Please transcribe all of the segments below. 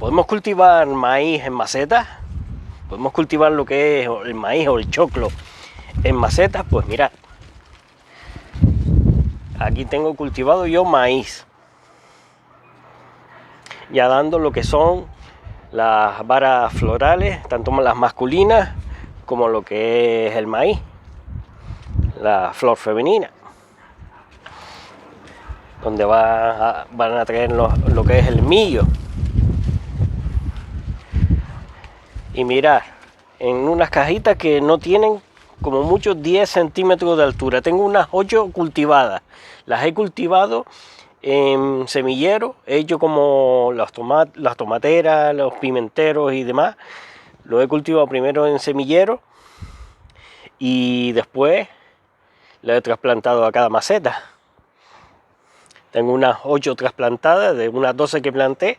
podemos cultivar maíz en macetas, podemos cultivar lo que es el maíz o el choclo en macetas. Pues mirad, aquí tengo cultivado yo maíz, ya dando lo que son las varas florales, tanto las masculinas como lo que es el maíz, la flor femenina, donde van a traer lo que es el millo. Y mirad, en unas cajitas que no tienen como mucho 10 centímetros de altura, tengo unas 8 cultivadas. Las he cultivado en semillero, he hecho como las tomateras, los pimenteros y demás. Lo he cultivado primero en semillero y después lo he trasplantado a cada maceta. Tengo unas 8 trasplantadas, de unas 12 que planté,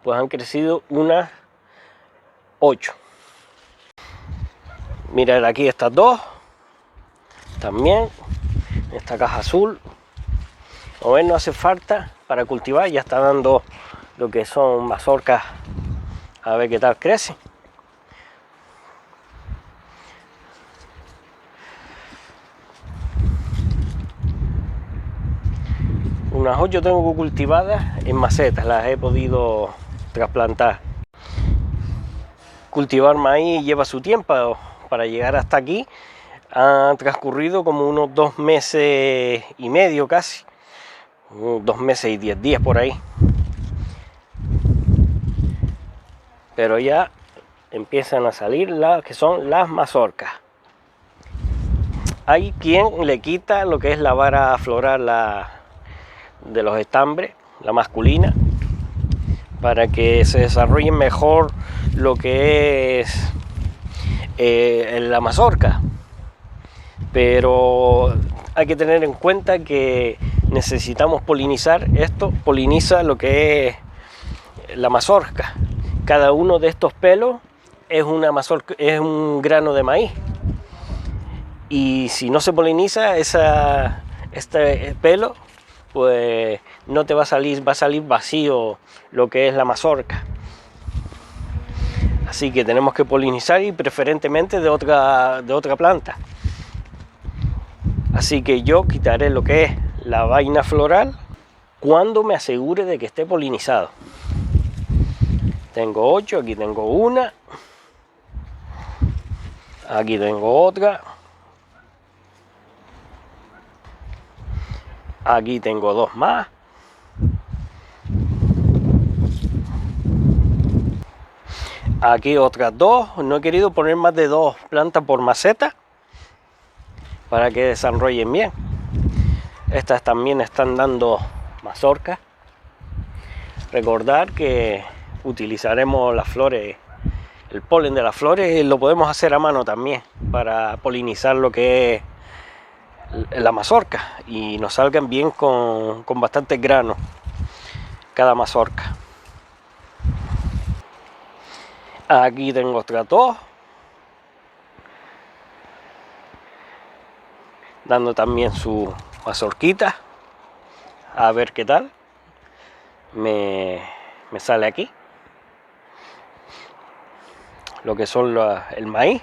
pues han crecido unas 8. Mirad aquí estas dos, también, esta caja azul. Como ven, no hace falta para cultivar, ya está dando lo que son mazorcas, a ver qué tal crece. Unas 8 tengo cultivadas en macetas, las he podido trasplantar. Cultivar maíz lleva su tiempo, para llegar hasta aquí han transcurrido como unos 2 meses y medio casi, 2 meses y 10 días por ahí. Pero ya empiezan a salir las que son las mazorcas. Hay quien le quita lo que es la vara floral de los estambres, la masculina, para que se desarrolle mejor lo que es la mazorca. Pero hay que tener en cuenta que necesitamos polinizar. Esto poliniza lo que es la mazorca. Cada uno de estos pelos es una mazorca, es un grano de maíz. Y si no se poliniza este pelo, pues no te va a salir vacío lo que es la mazorca. Así que tenemos que polinizar, y preferentemente de otra planta. Así que yo quitaré lo que es la vaina floral cuando me asegure de que esté polinizado. Tengo 8, aquí tengo una, aquí tengo otra, aquí tengo 2 más, aquí otras 2. No he querido poner más de 2 plantas por maceta para que desarrollen bien. Estas también están dando mazorcas. Recordar que utilizaremos las flores, el polen de las flores lo podemos hacer a mano también para polinizar lo que es la mazorca y nos salgan bien con bastantes granos cada mazorca. Aquí tengo otras 2, dando también su mazorquita, a ver qué tal me sale aquí. Lo que son el maíz,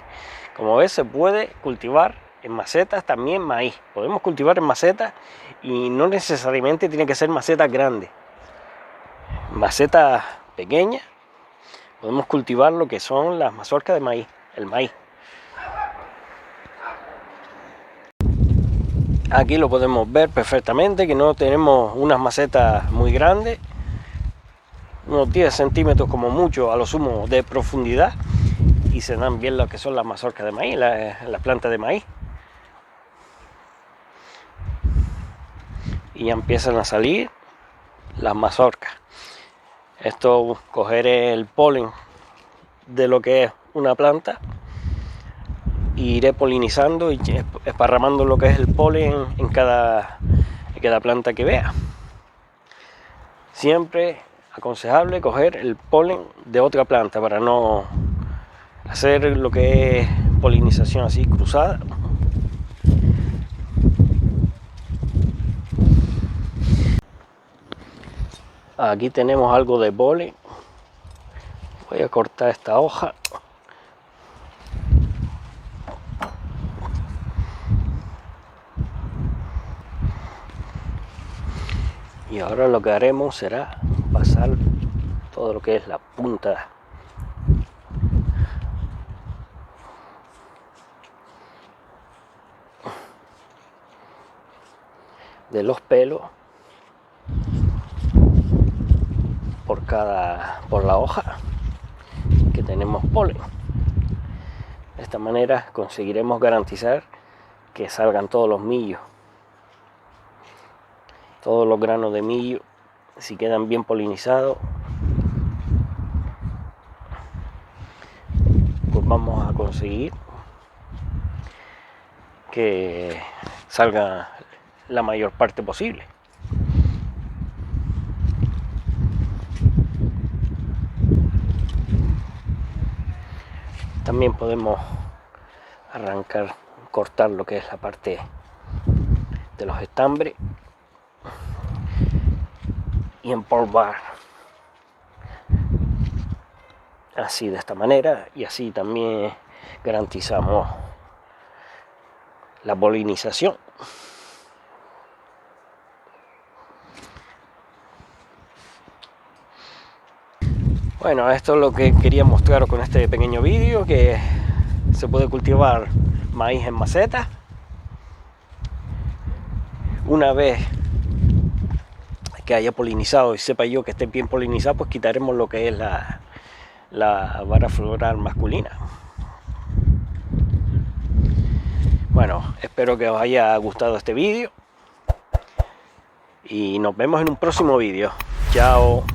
como ves, se puede cultivar en macetas también maíz. Podemos cultivar en macetas y no necesariamente tiene que ser macetas grandes. Macetas pequeñas podemos cultivar lo que son las mazorcas de maíz, el maíz. Aquí lo podemos ver perfectamente que no tenemos unas macetas muy grandes, unos 10 centímetros como mucho a lo sumo de profundidad, y se dan bien lo que son las mazorcas de maíz, las plantas de maíz. Y ya empiezan a salir las mazorcas. Esto, cogeré el polen de lo que es una planta, y iré polinizando y esparramando lo que es el polen en cada planta que vea. Siempre aconsejable coger el polen de otra planta para no hacer lo que es polinización así cruzada. Aquí tenemos algo de polen Voy a cortar esta hoja. Y ahora lo que haremos será pasar todo lo que es la punta de los pelos por la hoja que tenemos polen. De esta manera conseguiremos garantizar que salgan todos los millos, todos los granos de millo. Si quedan bien polinizados, pues vamos a conseguir que salga la mayor parte posible. También podemos arrancar, cortar lo que es la parte de los estambres y empolvar así, de esta manera, y así también garantizamos la polinización. Bueno, esto es lo que quería mostraros con este pequeño vídeo, que se puede cultivar maíz en maceta. Una vez que haya polinizado y sepa yo que esté bien polinizado, pues quitaremos lo que es la vara floral masculina. Bueno, espero que os haya gustado este vídeo y nos vemos en un próximo vídeo. Chao.